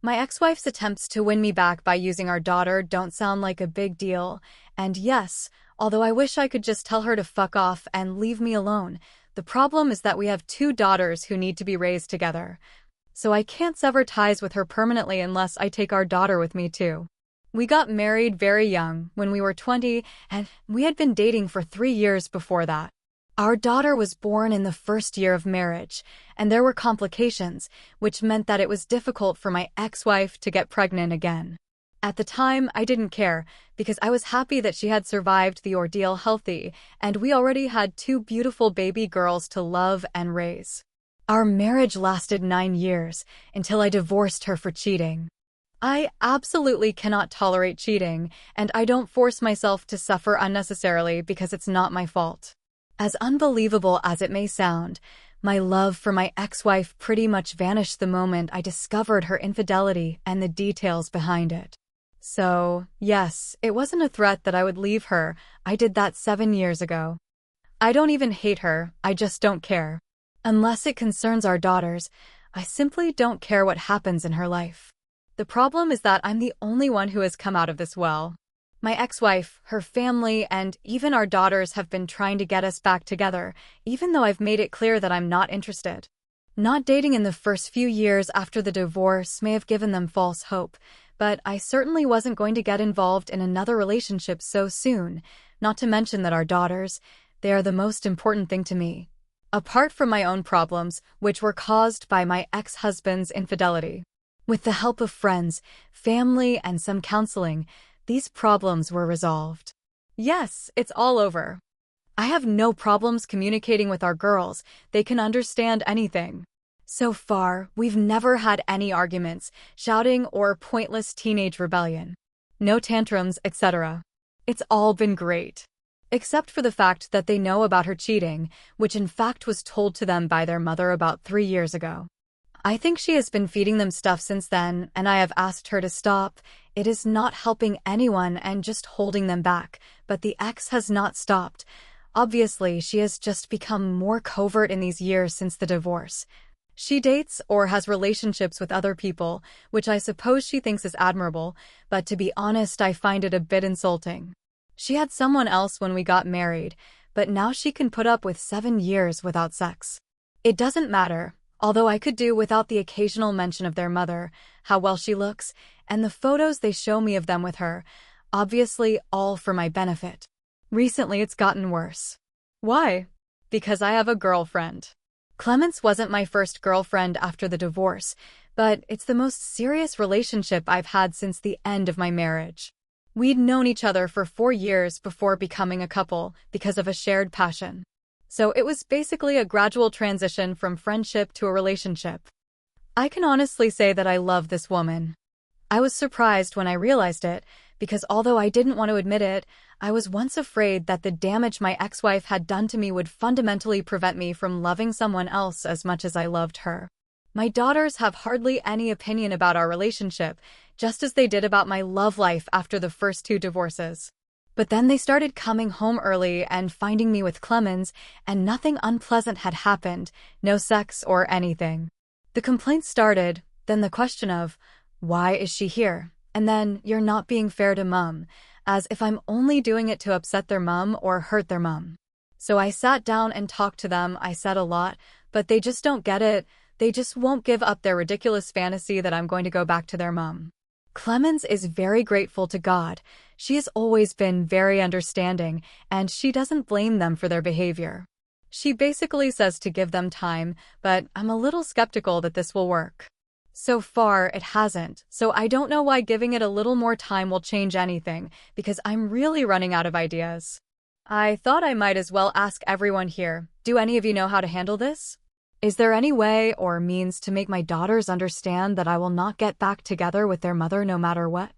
My ex-wife's attempts to win me back by using our daughter don't sound like a big deal, and yes, although I wish I could just tell her to fuck off and leave me alone, the problem is that we have two daughters who need to be raised together. So I can't sever ties with her permanently unless I take our daughter with me too. We got married very young, when we were 20, and we had been dating for 3 years before that. Our daughter was born in the first year of marriage, and there were complications, which meant that it was difficult for my ex-wife to get pregnant again. At the time, I didn't care, because I was happy that she had survived the ordeal healthy, and we already had 2 beautiful baby girls to love and raise. Our marriage lasted 9 years, until I divorced her for cheating. I absolutely cannot tolerate cheating, and I don't force myself to suffer unnecessarily because it's not my fault. As unbelievable as it may sound, my love for my ex-wife pretty much vanished the moment I discovered her infidelity and the details behind it. So, yes, it wasn't a threat that I would leave her. I did that 7 years ago. I don't even hate her, I just don't care. Unless it concerns our daughters, I simply don't care what happens in her life. The problem is that I'm the only one who has come out of this well. My ex-wife, her family, and even our daughters have been trying to get us back together, even though I've made it clear that I'm not interested. Not dating in the first few years after the divorce may have given them false hope, but I certainly wasn't going to get involved in another relationship so soon, not to mention that our daughters, they are the most important thing to me. Apart from my own problems, which were caused by my ex-husband's infidelity. With the help of friends, family, and some counseling, these problems were resolved. Yes, it's all over. I have no problems communicating with our girls, they can understand anything. So far, we've never had any arguments, shouting, or pointless teenage rebellion. No tantrums, etc. It's all been great. Except for the fact that they know about her cheating, which in fact was told to them by their mother about 3 years ago. I think she has been feeding them stuff since then, and I have asked her to stop. It is not helping anyone and just holding them back, but the ex has not stopped. Obviously, she has just become more covert in these years since the divorce. She dates or has relationships with other people, which I suppose she thinks is admirable, but to be honest, I find it a bit insulting. She had someone else when we got married, but now she can put up with 7 years without sex. It doesn't matter. Although I could do without the occasional mention of their mother, how well she looks, and the photos they show me of them with her, obviously all for my benefit. Recently it's gotten worse. Why? Because I have a girlfriend. Clemence wasn't my first girlfriend after the divorce, but it's the most serious relationship I've had since the end of my marriage. We'd known each other for 4 years before becoming a couple because of a shared passion. So it was basically a gradual transition from friendship to a relationship. I can honestly say that I love this woman. I was surprised when I realized it, because although I didn't want to admit it, I was once afraid that the damage my ex-wife had done to me would fundamentally prevent me from loving someone else as much as I loved her. My daughters have hardly any opinion about our relationship, just as they did about my love life after the first 2 divorces. But then they started coming home early and finding me with Clemens, and nothing unpleasant had happened, no sex or anything. The complaints started, then the question of, why is she here? And then, you're not being fair to mom, as if I'm only doing it to upset their mom or hurt their mom. So I sat down and talked to them. I said a lot, but they just don't get it. They just won't give up their ridiculous fantasy that I'm going to go back to their mom. Clemens is very grateful to God. She has always been very understanding, and she doesn't blame them for their behavior. She basically says to give them time, but I'm a little skeptical that this will work. So far, it hasn't, so I don't know why giving it a little more time will change anything, because I'm really running out of ideas. I thought I might as well ask everyone here, do any of you know how to handle this? Is there any way or means to make my daughters understand that I will not get back together with their mother no matter what?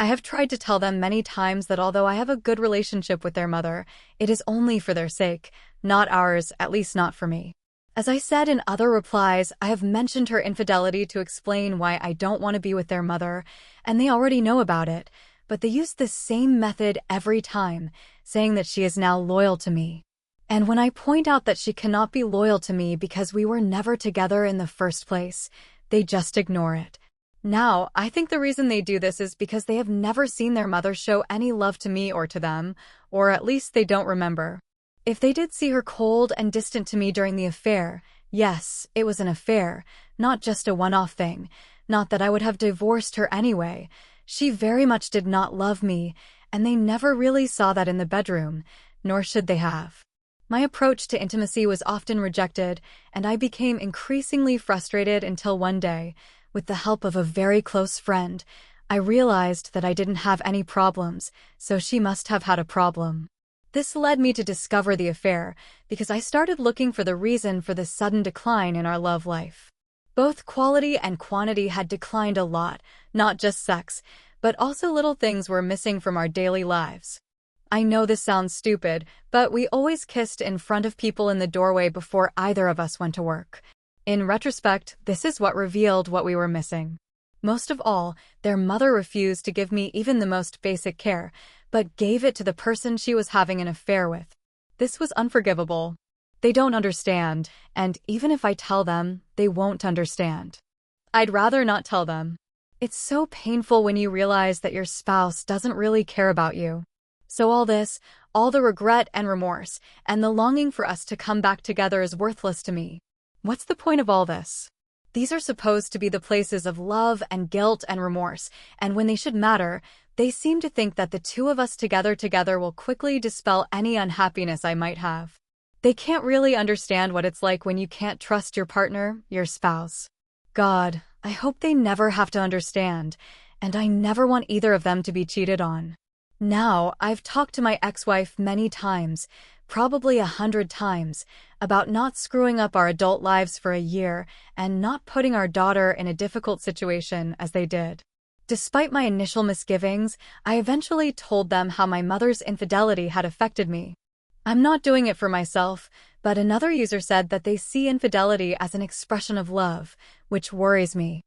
I have tried to tell them many times that although I have a good relationship with their mother, it is only for their sake, not ours, at least not for me. As I said in other replies, I have mentioned her infidelity to explain why I don't want to be with their mother, and they already know about it, but they use the same method every time, saying that she is now loyal to me. And when I point out that she cannot be loyal to me because we were never together in the first place, they just ignore it. Now, I think the reason they do this is because they have never seen their mother show any love to me or to them, or at least they don't remember. If they did see her cold and distant to me during the affair, yes, it was an affair, not just a one-off thing. Not that I would have divorced her anyway. She very much did not love me, and they never really saw that in the bedroom, nor should they have. My approach to intimacy was often rejected, and I became increasingly frustrated until one day, with the help of a very close friend, I realized that I didn't have any problems, so she must have had a problem. This led me to discover the affair, because I started looking for the reason for the sudden decline in our love life. Both quality and quantity had declined a lot, not just sex, but also little things were missing from our daily lives. I know this sounds stupid, but we always kissed in front of people in the doorway before either of us went to work. In retrospect, this is what revealed what we were missing. Most of all, their mother refused to give me even the most basic care, but gave it to the person she was having an affair with. This was unforgivable. They don't understand, and even if I tell them, they won't understand. I'd rather not tell them. It's so painful when you realize that your spouse doesn't really care about you. So all this, all the regret and remorse, and the longing for us to come back together is worthless to me. What's the point of all this? These are supposed to be the places of love and guilt and remorse, and when they should matter, they seem to think that the two of us together will quickly dispel any unhappiness I might have. They can't really understand what it's like when you can't trust your partner, your spouse. God, I hope they never have to understand, and I never want either of them to be cheated on. Now, I've talked to my ex-wife many times, probably 100 times, about not screwing up our adult lives for a year and not putting our daughter in a difficult situation as they did. Despite my initial misgivings, I eventually told them how my mother's infidelity had affected me. I'm not doing it for myself, but another user said that they see infidelity as an expression of love, which worries me.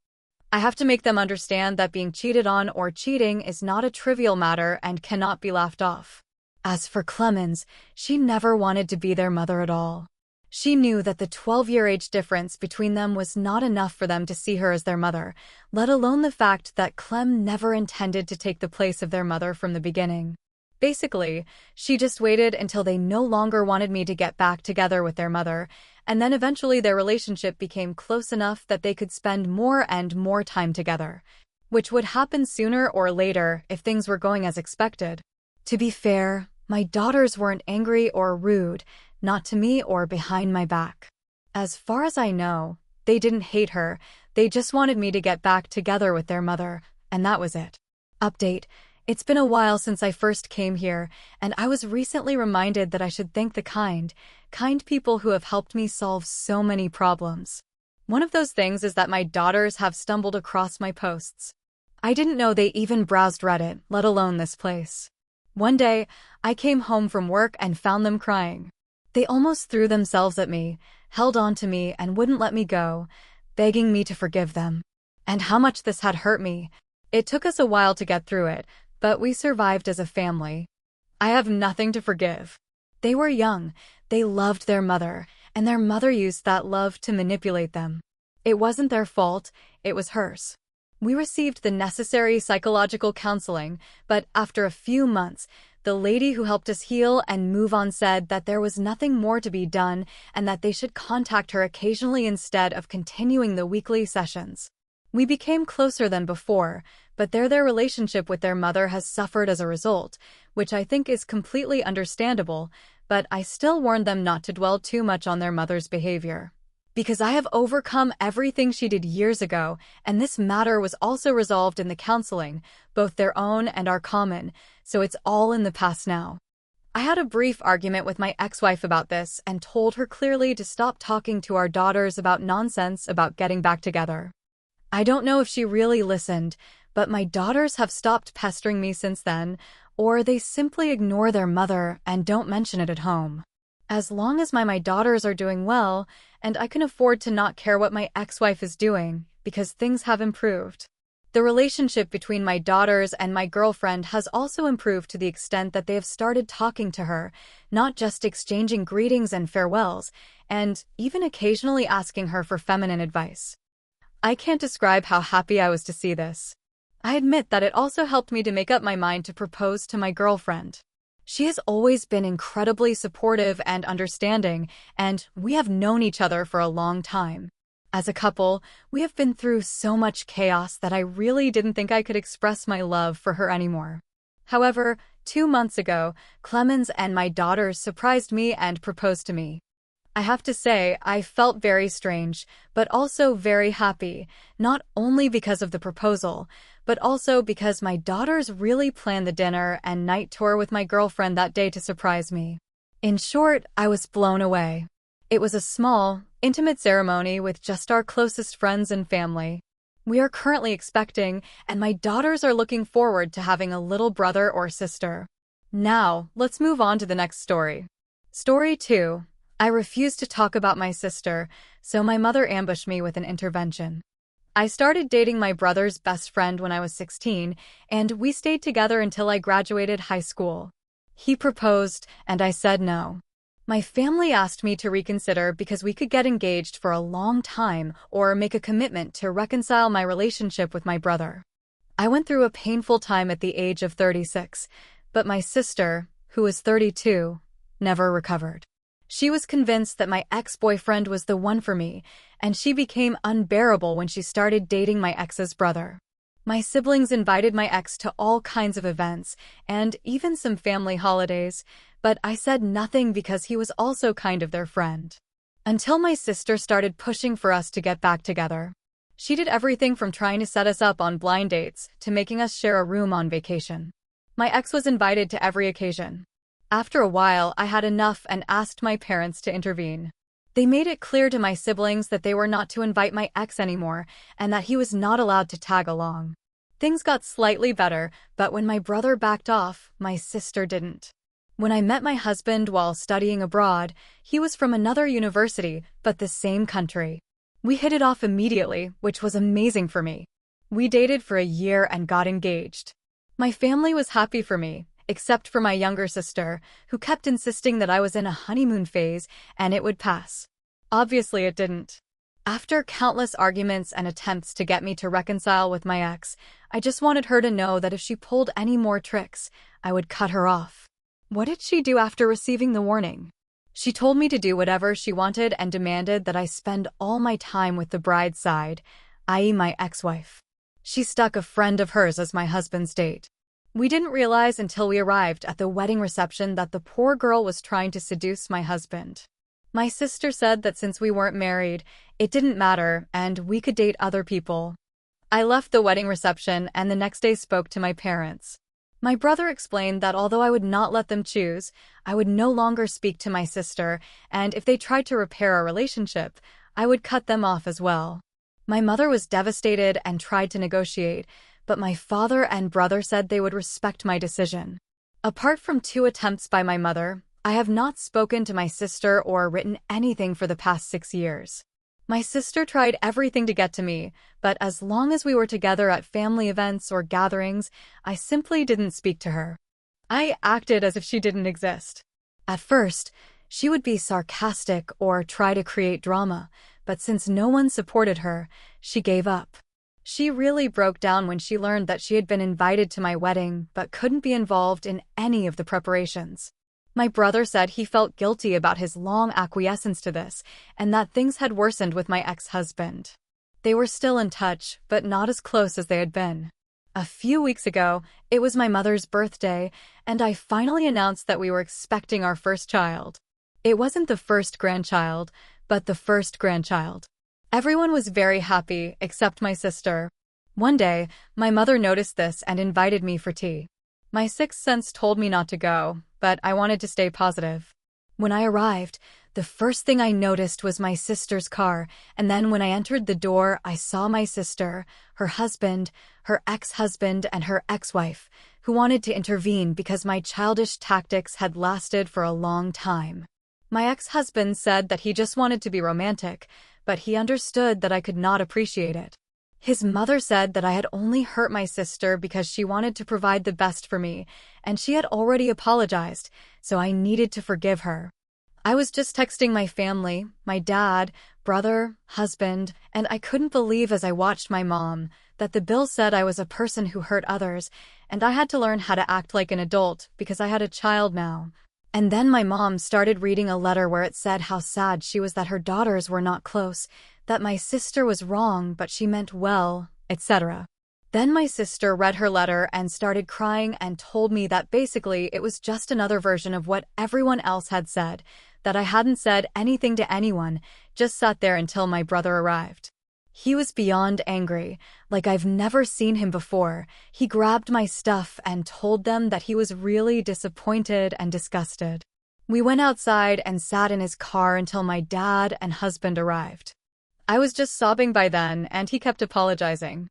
I have to make them understand that being cheated on or cheating is not a trivial matter and cannot be laughed off. As for Clemens, she never wanted to be their mother at all. She knew that the 12-year age difference between them was not enough for them to see her as their mother, let alone the fact that Clem never intended to take the place of their mother from the beginning. Basically, she just waited until they no longer wanted me to get back together with their mother, and then eventually their relationship became close enough that they could spend more and more time together, which would happen sooner or later if things were going as expected. To be fair, my daughters weren't angry or rude, not to me or behind my back. As far as I know, they didn't hate her, they just wanted me to get back together with their mother, and that was it. Update. It's been a while since I first came here, and I was recently reminded that I should thank the kind people who have helped me solve so many problems. One of those things is that my daughters have stumbled across my posts. I didn't know they even browsed Reddit, let alone this place. One day, I came home from work and found them crying. They almost threw themselves at me, held on to me and wouldn't let me go, begging me to forgive them. And how much this had hurt me. It took us a while to get through it, but we survived as a family. I have nothing to forgive. They were young, they loved their mother, and their mother used that love to manipulate them. It wasn't their fault, it was hers. We received the necessary psychological counseling, but after a few months, the lady who helped us heal and move on said that there was nothing more to be done and that they should contact her occasionally instead of continuing the weekly sessions. We became closer than before, but their relationship with their mother has suffered as a result, which I think is completely understandable, but I still warned them not to dwell too much on their mother's behavior. Because I have overcome everything she did years ago, and this matter was also resolved in the counseling, both their own and our common, so it's all in the past now. I had a brief argument with my ex-wife about this and told her clearly to stop talking to our daughters about nonsense about getting back together. I don't know if she really listened, but my daughters have stopped pestering me since then, or they simply ignore their mother and don't mention it at home. As long as my daughters are doing well, and I can afford to not care what my ex-wife is doing, because things have improved. The relationship between my daughters and my girlfriend has also improved to the extent that they have started talking to her, not just exchanging greetings and farewells, and even occasionally asking her for feminine advice. I can't describe how happy I was to see this. I admit that it also helped me to make up my mind to propose to my girlfriend. She has always been incredibly supportive and understanding, and we have known each other for a long time. As a couple, we have been through so much chaos that I really didn't think I could express my love for her anymore. However, 2 months ago, Clemens and my daughters surprised me and proposed to me. I have to say, I felt very strange, but also very happy, not only because of the proposal, but also because my daughters really planned the dinner and night tour with my girlfriend that day to surprise me. In short, I was blown away. It was a small, intimate ceremony with just our closest friends and family. We are currently expecting, and my daughters are looking forward to having a little brother or sister. Now, let's move on to the next story. Story 2. I refused to talk about my sister, so my mother ambushed me with an intervention. I started dating my brother's best friend when I was 16, and we stayed together until I graduated high school. He proposed, and I said no. My family asked me to reconsider because we could get engaged for a long time or make a commitment to reconcile my relationship with my brother. I went through a painful time at the age of 36, but my sister, who was 32, never recovered. She was convinced that my ex-boyfriend was the one for me, and she became unbearable when she started dating my ex's brother. My siblings invited my ex to all kinds of events, and even some family holidays, but I said nothing because he was also kind of their friend. Until my sister started pushing for us to get back together. She did everything from trying to set us up on blind dates to making us share a room on vacation. My ex was invited to every occasion. After a while, I had enough and asked my parents to intervene. They made it clear to my siblings that they were not to invite my ex anymore and that he was not allowed to tag along. Things got slightly better, but when my brother backed off, my sister didn't. When I met my husband while studying abroad, he was from another university, but the same country. We hit it off immediately, which was amazing for me. We dated for a year and got engaged. My family was happy for me, except for my younger sister, who kept insisting that I was in a honeymoon phase and it would pass. Obviously, it didn't. After countless arguments and attempts to get me to reconcile with my ex, I just wanted her to know that if she pulled any more tricks, I would cut her off. What did she do after receiving the warning? She told me to do whatever she wanted and demanded that I spend all my time with the bride's side, i.e. my ex-wife. She stuck a friend of hers as my husband's date. We didn't realize until we arrived at the wedding reception that the poor girl was trying to seduce my husband. My sister said that since we weren't married, it didn't matter and we could date other people. I left the wedding reception and the next day spoke to my parents. My brother explained that although I would not let them choose, I would no longer speak to my sister, and if they tried to repair our relationship, I would cut them off as well. My mother was devastated and tried to negotiate, but my father and brother said they would respect my decision. Apart from 2 attempts by my mother, I have not spoken to my sister or written anything for the past 6 years. My sister tried everything to get to me, but as long as we were together at family events or gatherings, I simply didn't speak to her. I acted as if she didn't exist. At first, she would be sarcastic or try to create drama, but since no one supported her, she gave up. She really broke down when she learned that she had been invited to my wedding but couldn't be involved in any of the preparations. My brother said he felt guilty about his long acquiescence to this and that things had worsened with my ex-husband. They were still in touch, but not as close as they had been. A few weeks ago, it was my mother's birthday, and I finally announced that we were expecting our first child. It wasn't the first grandchild, but the first grandchild. Everyone was very happy, except my sister. One day, my mother noticed this and invited me for tea. My sixth sense told me not to go, but I wanted to stay positive. When I arrived, the first thing I noticed was my sister's car, and then when I entered the door, I saw my sister, her husband, her ex-husband, and her ex-wife, who wanted to intervene because my childish tactics had lasted for a long time. My ex-husband said that he just wanted to be romantic, but he understood that I could not appreciate it. His mother said that I had only hurt my sister because she wanted to provide the best for me, and she had already apologized, so I needed to forgive her. I was just texting my family, my dad, brother, husband, and I couldn't believe as I watched my mom that the bill said I was a person who hurt others, and I had to learn how to act like an adult because I had a child now. And then my mom started reading a letter where it said how sad she was that her daughters were not close, that my sister was wrong but she meant well, etc. Then my sister read her letter and started crying and told me that basically it was just another version of what everyone else had said, that I hadn't said anything to anyone, just sat there until my brother arrived. He was beyond angry, like I've never seen him before. He grabbed my stuff and told them that he was really disappointed and disgusted. We went outside and sat in his car until my dad and husband arrived. I was just sobbing by then, and he kept apologizing.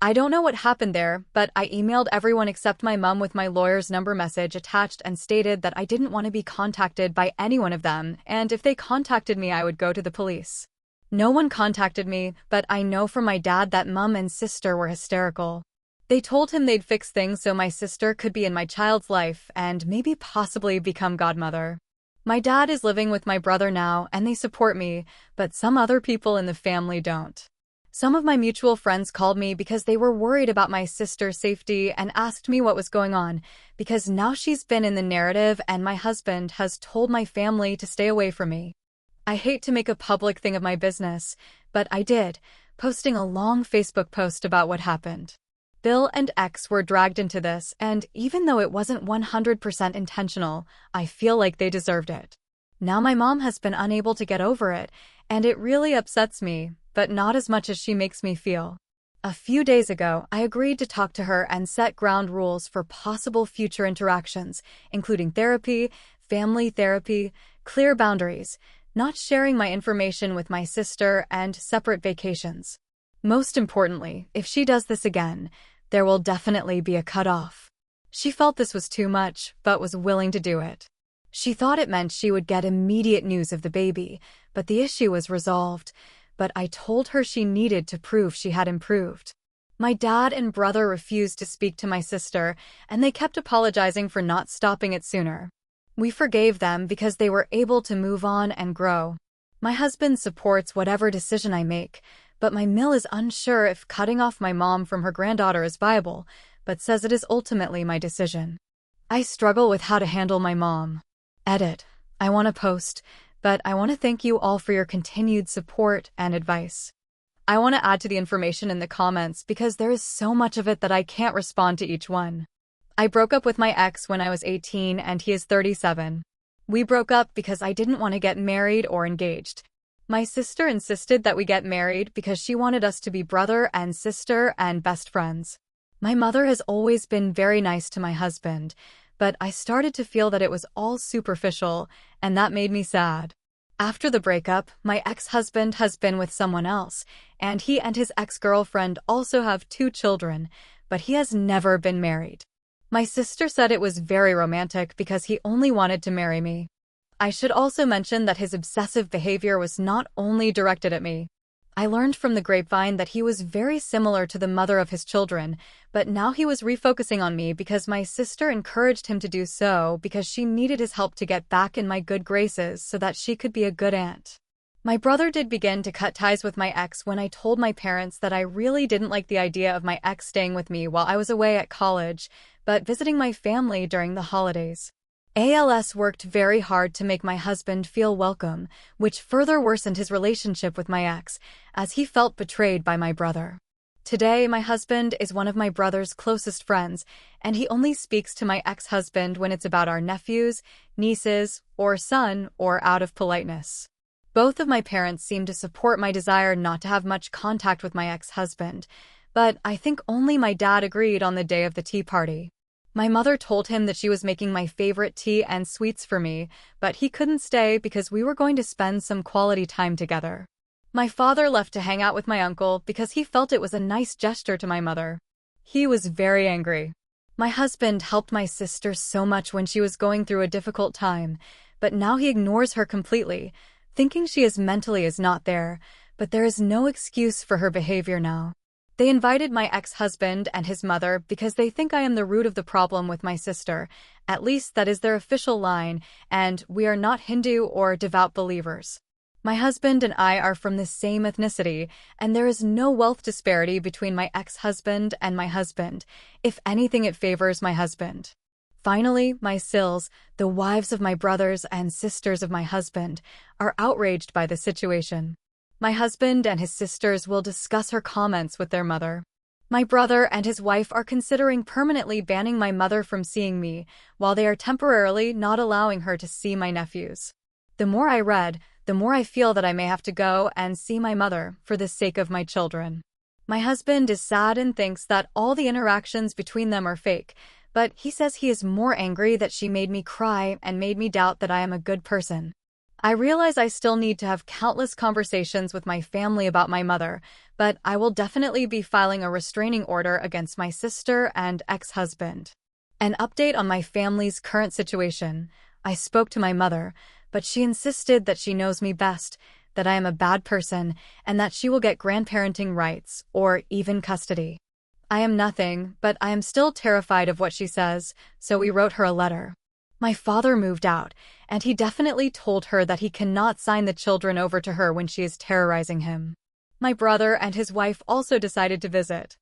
I don't know what happened there, but I emailed everyone except my mom with my lawyer's number message attached and stated that I didn't want to be contacted by any one of them, and if they contacted me I would go to the police. No one contacted me, but I know from my dad that mom and sister were hysterical. They told him they'd fix things so my sister could be in my child's life and maybe possibly become godmother. My dad is living with my brother now and they support me, but some other people in the family don't. Some of my mutual friends called me because they were worried about my sister's safety and asked me what was going on, because now she's been in the narrative and my husband has told my family to stay away from me. I hate to make a public thing of my business, but I did, posting a long Facebook post about what happened. Bill and X were dragged into this, and even though it wasn't 100% intentional, I feel like they deserved it. Now my mom has been unable to get over it, and it really upsets me, but not as much as she makes me feel. A few days ago, I agreed to talk to her and set ground rules for possible future interactions, including therapy, family therapy, clear boundaries, not sharing my information with my sister, and separate vacations. Most importantly, if she does this again, there will definitely be a cutoff. She felt this was too much, but was willing to do it. She thought it meant she would get immediate news of the baby, but the issue was resolved. But I told her she needed to prove she had improved. My dad and brother refused to speak to my sister, and they kept apologizing for not stopping it sooner. We forgave them because they were able to move on and grow. My husband supports whatever decision I make, but my mill is unsure if cutting off my mom from her granddaughter is viable, but says it is ultimately my decision. I struggle with how to handle my mom. Edit. I want to post, but I want to thank you all for your continued support and advice. I want to add to the information in the comments because there is so much of it that I can't respond to each one. I broke up with my ex when I was 18 and he is 37. We broke up because I didn't want to get married or engaged. My sister insisted that we get married because she wanted us to be brother and sister and best friends. My mother has always been very nice to my husband, but I started to feel that it was all superficial, and that made me sad. After the breakup, my ex-husband has been with someone else, and he and his ex-girlfriend also have 2 children, but he has never been married. My sister said it was very romantic because he only wanted to marry me. I should also mention that his obsessive behavior was not only directed at me. I learned from the grapevine that he was very similar to the mother of his children, but now he was refocusing on me because my sister encouraged him to do so because she needed his help to get back in my good graces so that she could be a good aunt. My brother did begin to cut ties with my ex when I told my parents that I really didn't like the idea of my ex staying with me while I was away at college, but visiting my family during the holidays. ALS worked very hard to make my husband feel welcome, which further worsened his relationship with my ex, as he felt betrayed by my brother. Today, my husband is one of my brother's closest friends, and he only speaks to my ex-husband when it's about our nephews, nieces, or son, or out of politeness. Both of my parents seem to support my desire not to have much contact with my ex-husband, but I think only my dad agreed on the day of the tea party. My mother told him that she was making my favorite tea and sweets for me, but he couldn't stay because we were going to spend some quality time together. My father left to hang out with my uncle because he felt it was a nice gesture to my mother. He was very angry. My husband helped my sister so much when she was going through a difficult time, but now he ignores her completely, thinking she is mentally not there, but there is no excuse for her behavior now. They invited my ex-husband and his mother because they think I am the root of the problem with my sister. At least that is their official line, and we are not Hindu or devout believers. My husband and I are from the same ethnicity, and there is no wealth disparity between my ex-husband and my husband. If anything, it favors my husband. Finally, my sills, the wives of my brothers and sisters of my husband, are outraged by the situation. My husband and his sisters will discuss her comments with their mother. My brother and his wife are considering permanently banning my mother from seeing me, while they are temporarily not allowing her to see my nephews. The more I read, the more I feel that I may have to go and see my mother for the sake of my children. My husband is sad and thinks that all the interactions between them are fake, but he says he is more angry that she made me cry and made me doubt that I am a good person. I realize I still need to have countless conversations with my family about my mother, but I will definitely be filing a restraining order against my sister and ex-husband. An update on my family's current situation. I spoke to my mother, but she insisted that she knows me best, that I am a bad person, and that she will get grandparenting rights, or even custody. I am nothing, but I am still terrified of what she says, so we wrote her a letter. My father moved out, and he definitely told her that he cannot sign the children over to her when she is terrorizing him. My brother and his wife also decided to visit.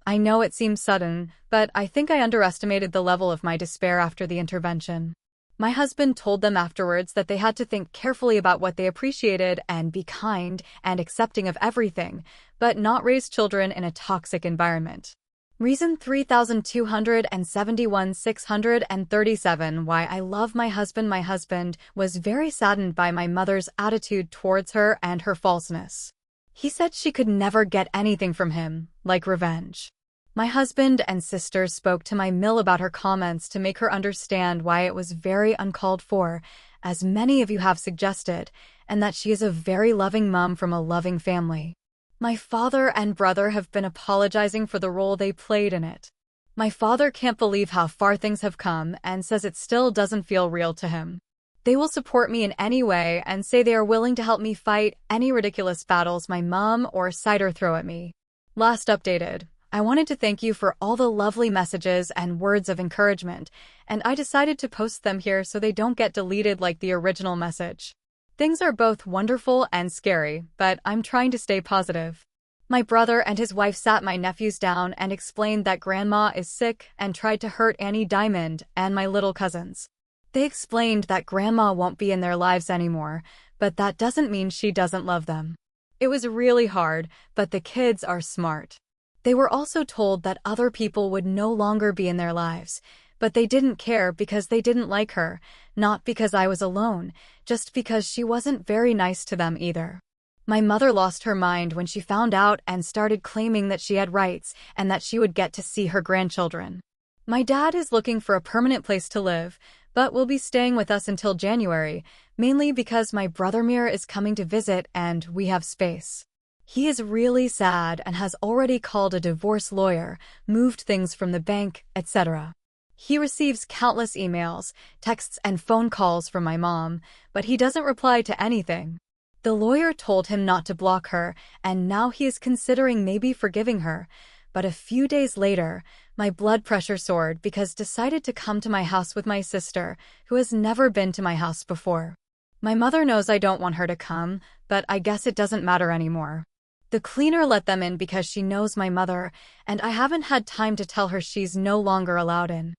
I know it seems sudden, but I think I underestimated the level of my despair after the intervention. My husband told them afterwards that they had to think carefully about what they appreciated and be kind and accepting of everything, but not raise children in a toxic environment. Reason 3271 637 why I love my husband. My husband was very saddened by my mother's attitude towards her and her falseness. He said she could never get anything from him, like revenge. My husband and sisters spoke to my mill about her comments to make her understand why it was very uncalled for, as many of you have suggested, and that she is a very loving mom from a loving family. My father and brother have been apologizing for the role they played in it. My father can't believe how far things have come and says it still doesn't feel real to him. They will support me in any way and say they are willing to help me fight any ridiculous battles my mom or Cider throw at me. Last updated. I wanted to thank you for all the lovely messages and words of encouragement, and I decided to post them here so they don't get deleted like the original message. Things are both wonderful and scary, but I'm trying to stay positive. My brother and his wife sat my nephews down and explained that Grandma is sick and tried to hurt Annie Diamond and my little cousins. They explained that Grandma won't be in their lives anymore, but that doesn't mean she doesn't love them. It was really hard, but the kids are smart. They were also told that other people would no longer be in their lives, but they didn't care because they didn't like her, not because I was alone, just because she wasn't very nice to them either. My mother lost her mind when she found out and started claiming that she had rights and that she would get to see her grandchildren. My dad is looking for a permanent place to live, but will be staying with us until January, mainly because my brother Mir is coming to visit and we have space. He is really sad and has already called a divorce lawyer, moved things from the bank, etc. He receives countless emails, texts, and phone calls from my mom, but he doesn't reply to anything. The lawyer told him not to block her, and now he is considering maybe forgiving her. But a few days later, my blood pressure soared because decided to come to my house with my sister, who has never been to my house before. My mother knows I don't want her to come, but I guess it doesn't matter anymore. The cleaner let them in because she knows my mother, and I haven't had time to tell her she's no longer allowed in.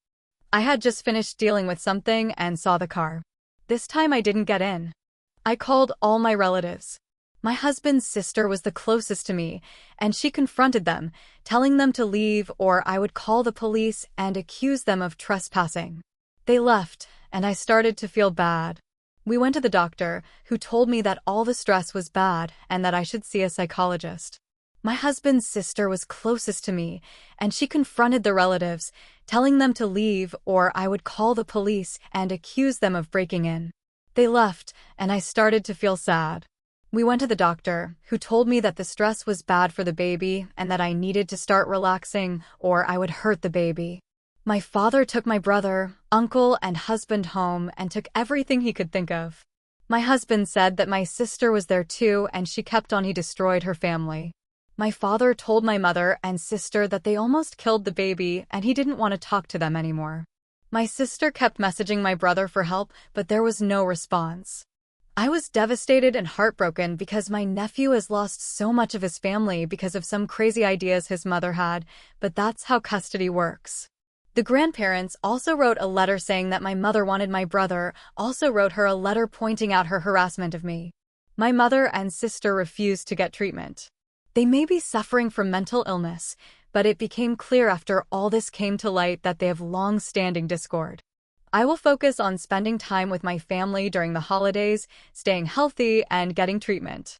I had just finished dealing with something and saw the car. This time I didn't get in. I called all my relatives. My husband's sister was the closest to me, and she confronted them, telling them to leave or I would call the police and accuse them of trespassing. They left, and I started to feel bad. We went to the doctor, who told me that all the stress was bad and that I should see a psychologist. My husband's sister was closest to me, and she confronted the relatives, telling them to leave or I would call the police and accuse them of breaking in. They left, and I started to feel sad. We went to the doctor, who told me that the stress was bad for the baby and that I needed to start relaxing or I would hurt the baby. My father took my brother, uncle, and husband home and took everything he could think of. My husband said that my sister was there too and she kept on he destroyed her family. My father told my mother and sister that they almost killed the baby and he didn't want to talk to them anymore. My sister kept messaging my brother for help, but there was no response. I was devastated and heartbroken because my nephew has lost so much of his family because of some crazy ideas his mother had, but that's how custody works. The grandparents also wrote a letter saying that my mother wanted my brother, also wrote her a letter pointing out her harassment of me. My mother and sister refused to get treatment. They may be suffering from mental illness, but it became clear after all this came to light that they have long-standing discord. I will focus on spending time with my family during the holidays, staying healthy, and getting treatment.